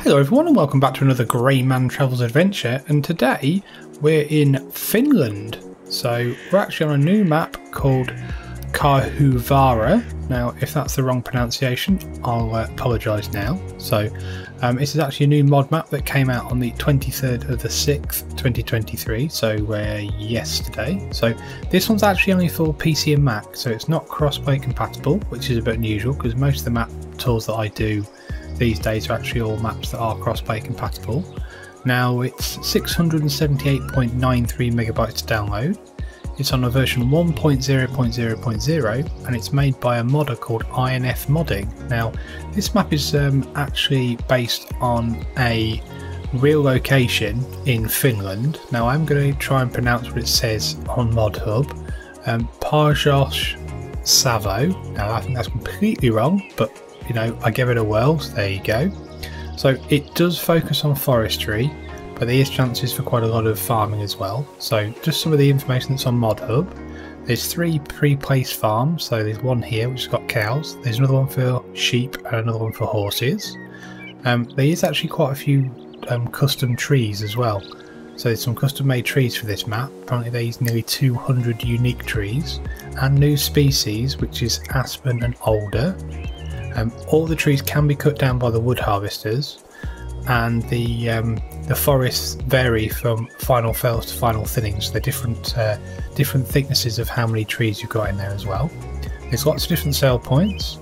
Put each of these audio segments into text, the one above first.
Hello everyone and welcome back to another Grainman Travels Adventure, and today we're in Finland. So we're actually on a new map called Karhuvaara. Now if that's the wrong pronunciation I'll apologise now. So this is actually a new mod map that came out on the 23rd of the 6th 2023, so yesterday. So this one's actually only for PC and Mac, so it's not crossplay compatible, which is a bit unusual because most of the map tours that I do these days are actually all maps that are crossplay compatible. Now it's 678.93 megabytes to download. It's on a version 1.0.0.0 and it's made by a modder called INF Modding. Now this map is actually based on a real location in Finland. Now I'm going to try and pronounce what it says on ModHub. Savo. Now I think that's completely wrong, but you know, I give it a whirl, so there you go. So it does focus on forestry, but there is chances for quite a lot of farming as well. So just some of the information that's on ModHub. There's 3 pre-placed farms, so there's one here which has got cows, there's another one for sheep and another one for horses. There is actually quite a few custom trees as well. So there's some custom made trees for this map. Apparently there's nearly 200 unique trees and new species, which is aspen and alder. All the trees can be cut down by the wood harvesters, and the forests vary from final fells to final thinnings. They're different thicknesses of how many trees you've got in there as well. There's lots of different sale points.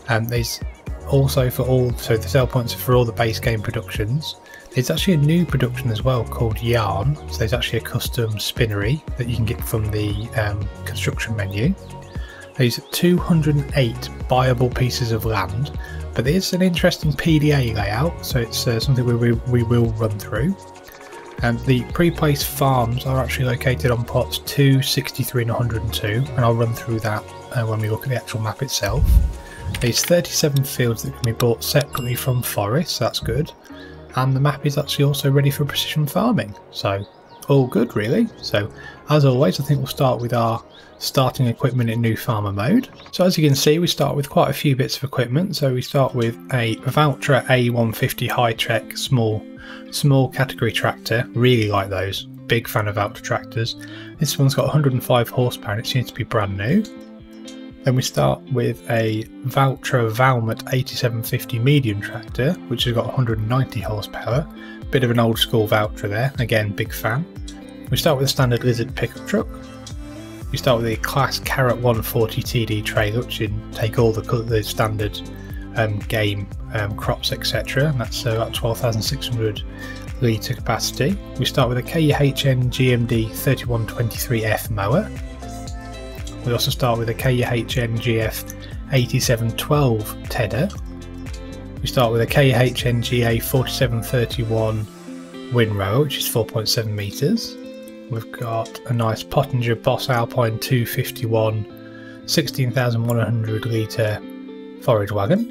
There's also the sale points are for all the base game productions. There's actually a new production as well called Yarn. So there's actually a custom spinnery that you can get from the construction menu. There's 208 buyable pieces of land, but there's an interesting PDA layout, so it's something we will run through. The pre-placed farms are actually located on plots 2, 63 and 102, and I'll run through that when we look at the actual map itself. There's 37 fields that can be bought separately from forests, that's good, and the map is actually also ready for precision farming, so all good really. So as always, I think we'll start with our starting equipment in new farmer mode. So as you can see, we start with quite a few bits of equipment. So we start with a Valtra A150 high-tech small category tractor. Really like those, big fan of Valtra tractors. This one's got 105 horsepower and it seems to be brand new. Then we start with a Valtra Valmet 8750 medium tractor, which has got 190 horsepower. Bit of an old school Valtra there, again big fan. We start with a standard Lizard pickup truck. We start with the Class Carrot 140 TD trailer, which can take all the standard game crops, etc. And that's about 12,600 litre capacity. We start with a KUHN GMD 3123F mower. We also start with a KUHN GF 8712 tedder. We start with a KUHN GA 4731 windrower, which is 4.7 metres. We've got a nice Pottinger Boss Alpine 251 16,100 litre forage wagon.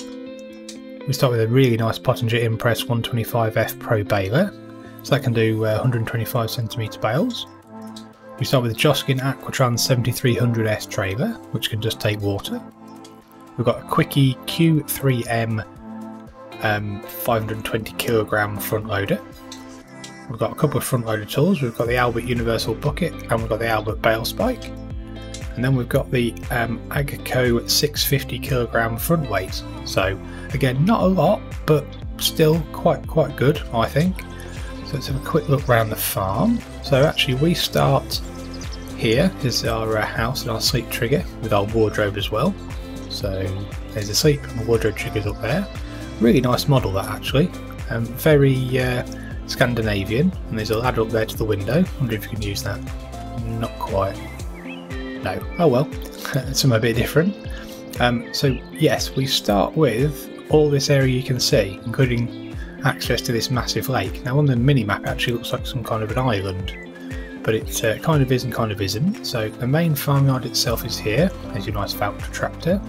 We start with a really nice Pottinger Impress 125F Pro baler, so that can do 125 centimetre bales. We start with a Joskin Aquatrans 7300S trailer, which can just take water. We've got a Quickie Q3M 520 kilogram front loader. We've got a couple of front loader tools. We've got the Albert Universal Bucket and we've got the Albert Bale Spike. And then we've got the Agco 650 kilogram front weight. So again, not a lot, but still quite good, I think. So let's have a quick look around the farm. So actually we start here. This is our house and our sleep trigger with our wardrobe as well. So there's the sleep and the wardrobe triggers up there. Really nice model that actually. Very Scandinavian, and there's a ladder up there to the window. Wonder if you can use that. Not quite. No. Oh well. Something a bit different. So yes, we start with all this area you can see, including access to this massive lake. Now on the mini-map it actually looks like some kind of an island, but it kind of is and kind of isn't. So the main farmyard itself is here. There's your nice Valtra tractor.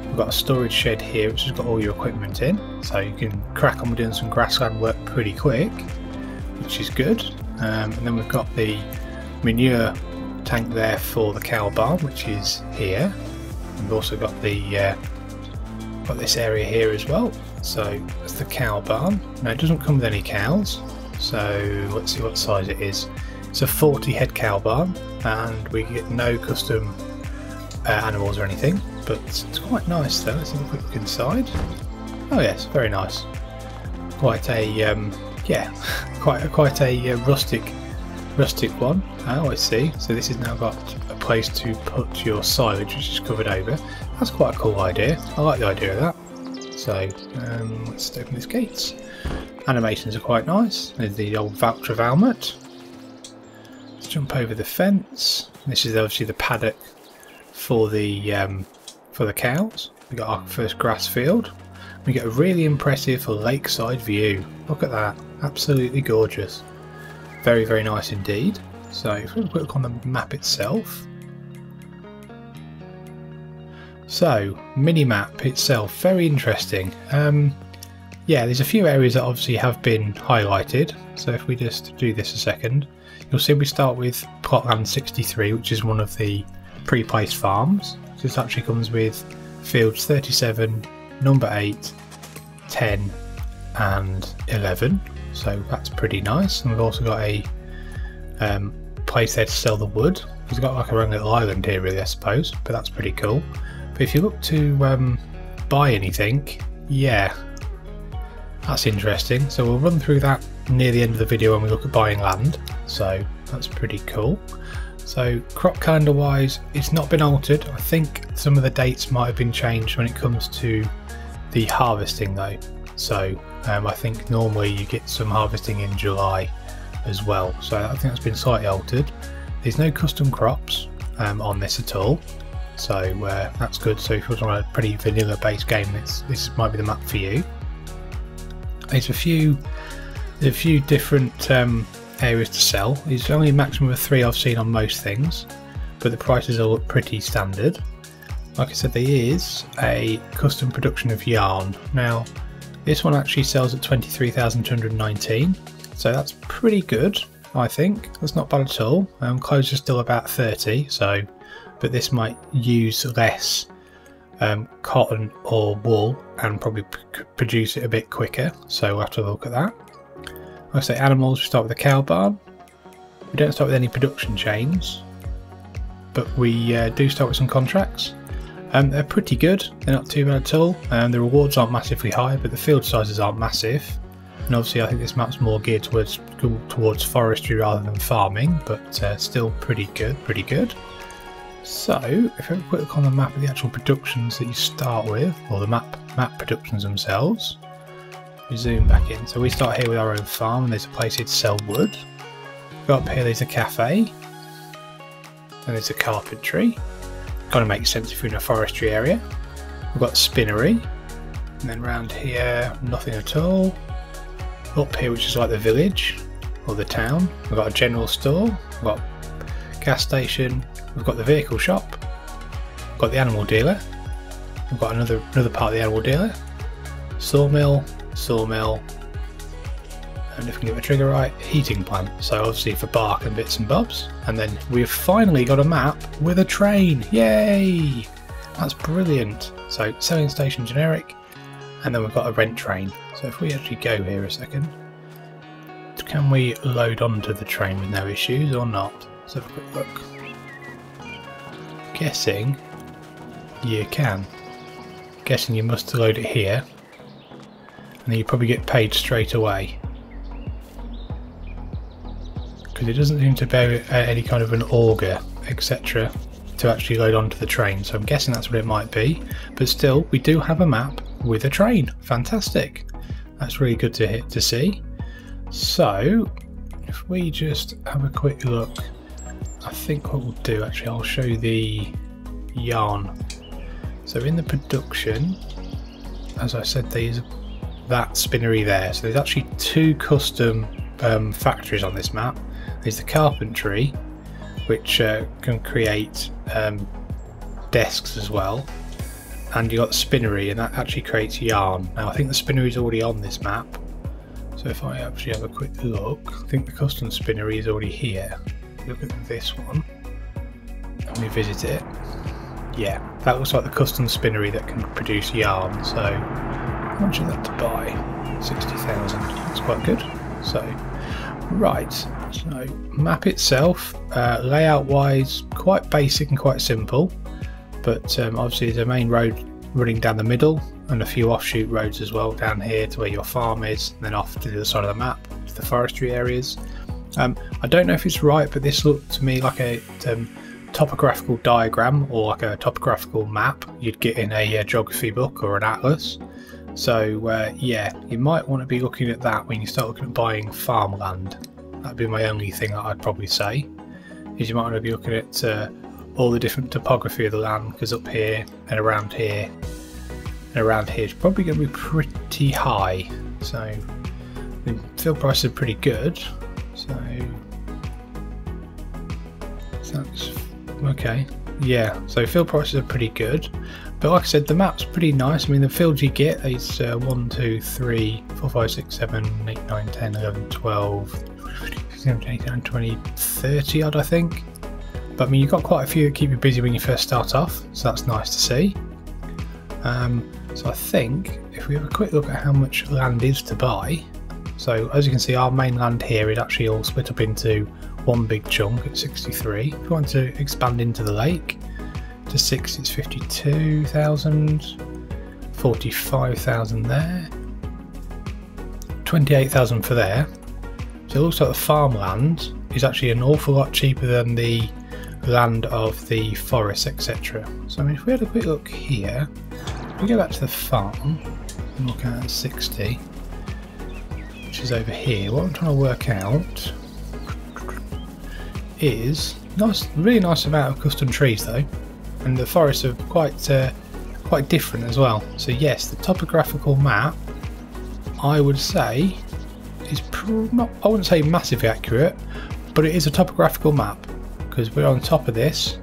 We've got a storage shed here which has got all your equipment in, so you can crack on with doing some grassland work pretty quick, which is good. And then we've got the manure tank there for the cow barn, which is here. We've also got the got this area here as well. So that's the cow barn. Now it doesn't come with any cows, so let's see what size it is. It's a 40 head cow barn, and we get no custom animals or anything, but it's quite nice though. Let's have a quick look inside. Oh yes, very nice. Quite a yeah, quite a rustic one. Oh, I see. So this has now got a place to put your silage, which is covered over. That's quite a cool idea. I like the idea of that. So let's open these gates. Animations are quite nice. There's the old voucher Valmet. Let's jump over the fence. This is obviously the paddock for the cows. We got our first grass field. We get a really impressive lakeside view. Look at that, absolutely gorgeous. Very, very nice indeed. So if we look on the map itself. So, mini-map itself, very interesting. Yeah, there's a few areas that obviously have been highlighted. So if we just do this a second, you'll see we start with Plotland 63, which is one of the pre-placed farms. So this actually comes with fields 37, number 8, 10 and 11, so that's pretty nice. And we've also got a place there to sell the wood. We've got like our own little island here really, I suppose, but that's pretty cool. But if you look to buy anything, yeah, that's interesting. So we'll run through that near the end of the video when we look at buying land, so that's pretty cool. So crop calendar wise, it's not been altered. I think some of the dates might have been changed when it comes to the harvesting though. So I think normally you get some harvesting in July as well. So I think that's been slightly altered. There's no custom crops on this at all. So that's good. So if you're on a pretty vanilla based game, this might be the map for you. There's a few different areas to sell. There's only a maximum of 3 I've seen on most things, but the prices all look pretty standard. Like I said, there is a custom production of yarn. Now, this one actually sells at 23,219, so that's pretty good, I think. That's not bad at all. Clothes are still about 30, so, but this might use less cotton or wool and probably produce it a bit quicker, so we'll have to look at that. Like I say, animals, we start with the cow barn. We don't start with any production chains, but we do start with some contracts. They're pretty good, they're not too bad at all. The rewards aren't massively high, but the field sizes aren't massive. And obviously I think this map's more geared towards forestry rather than farming, but still pretty good. So, if we have a quick look on the map of the actual productions that you start with, or the map productions themselves, we zoom back in. So we start here with our own farm, and there's a place here to sell wood. Go up here, there's a cafe, and there's a carpentry. Kind of makes sense if you're in a forestry area. We've got the spinnery, and then round here, nothing at all. Up here, which is like the village or the town, we've got a general store, we've got a gas station, we've got the vehicle shop, we've got the animal dealer, we've got another part of the animal dealer, sawmill, and if we can get the trigger right, heating plant. So obviously for bark and bits and bobs. And then we've finally got a map with a train. Yay! That's brilliant. So selling station generic, and then we've got a rent train. So if we actually go here a second, can we load onto the train with no issues or not? Let's have a quick look. Guessing you can. Guessing you must load it here, and then you probably get paid straight away. Because it doesn't seem to bear any kind of an auger, etc. to actually load onto the train, so I'm guessing that's what it might be. But still, we do have a map with a train. Fantastic. That's really good to see. So, if we just have a quick look, I think what we'll do, actually, I'll show you the yarn. So in the production, as I said, there's that spinnery there. So there's actually 2 custom factories on this map. There's the carpentry, which can create desks as well, and you got the spinnery, and that actually creates yarn. Now I think the spinnery is already on this map, so if I actually have a quick look, I think the custom spinnery is already here. Look at this one and we visit it. Yeah, that looks like the custom spinnery that can produce yarn, so How much is that to buy? 60,000. That's quite good. So, right. So, map itself, layout wise, quite basic and quite simple. But obviously there's a main road running down the middle and a few offshoot roads as well down here to where your farm is, and then off to the other side of the map to the forestry areas. I don't know if it's right, but this looked to me like a topographical diagram or like a topographical map you'd get in a geography book or an atlas. So yeah, you might want to be looking at that when you start looking at buying farmland. That'd be my only thing that I'd probably say, is you might want to be looking at all the different topography of the land, because up here and around here is probably going to be pretty high. So I mean, field prices are pretty good, so that's okay. Yeah, so field prices are pretty good, but like I said, the map's pretty nice. I mean, the fields you get is 1, 2, 3, 4, 5, 6, 7, 8, 9, 10, 11, 12, 17, 18, 19, 20, 30 odd, I think. But I mean, you've got quite a few that keep you busy when you first start off, so that's nice to see. So I think if we have a quick look at how much land is to buy, so as you can see, our main land here is actually all split up into one big chunk at 63. If you want to expand into the lake to 6, it's 52,000, 45,000 there, 28,000 for there. So it looks like the farmland is actually an awful lot cheaper than the land of the forest, etc. So I mean, if we had a quick look here, if we go back to the farm and look at 60, which is over here, what I'm trying to work out is nice, really nice amount of custom trees though, and the forests are quite different as well. So yes, the topographical map, I would say, is not, I wouldn't say massively accurate, but it is a topographical map, because we're on top of this.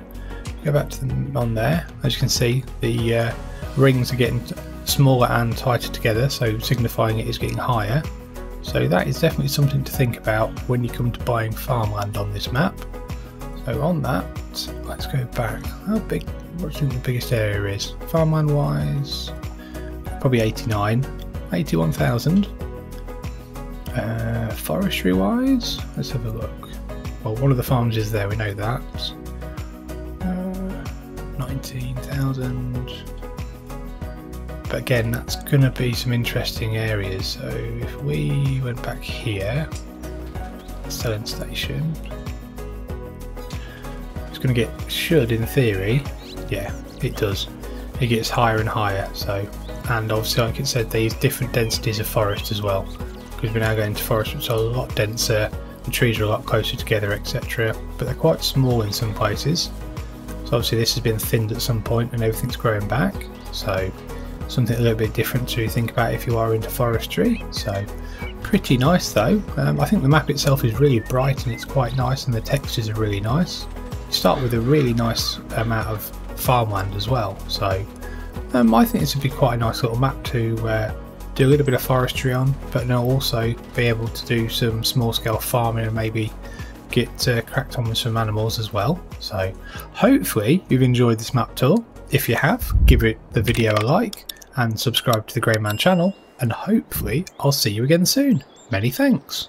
Go back to the on there, as you can see, the rings are getting smaller and tighter together, so signifying it is getting higher. So that is definitely something to think about when you come to buying farmland on this map. So on that, let's go back. How big, what do you think the biggest area is? Farmland wise, probably 81,000. Forestry wise, let's have a look. Well, one of the farms is there, we know that. 19,000. But again, that's going to be some interesting areas. So if we went back here, selling station, it's going to get, should in theory, yeah, it does. It gets higher and higher. So, and obviously, like it said, these different densities of forest as well, because we're now going to forest which are a lot denser. The trees are a lot closer together, etc. But they're quite small in some places. So obviously this has been thinned at some point and everything's growing back. So something a little bit different to think about if you are into forestry. So pretty nice though. I think the map itself is really bright and it's quite nice, and the textures are really nice. You start with a really nice amount of farmland as well. So I think this would be quite a nice little map to do a little bit of forestry on, but then also be able to do some small scale farming and maybe get cracked on with some animals as well. So hopefully you've enjoyed this map tour. If you have, give the video a like and subscribe to the Grainman channel, and hopefully I'll see you again soon. Many thanks.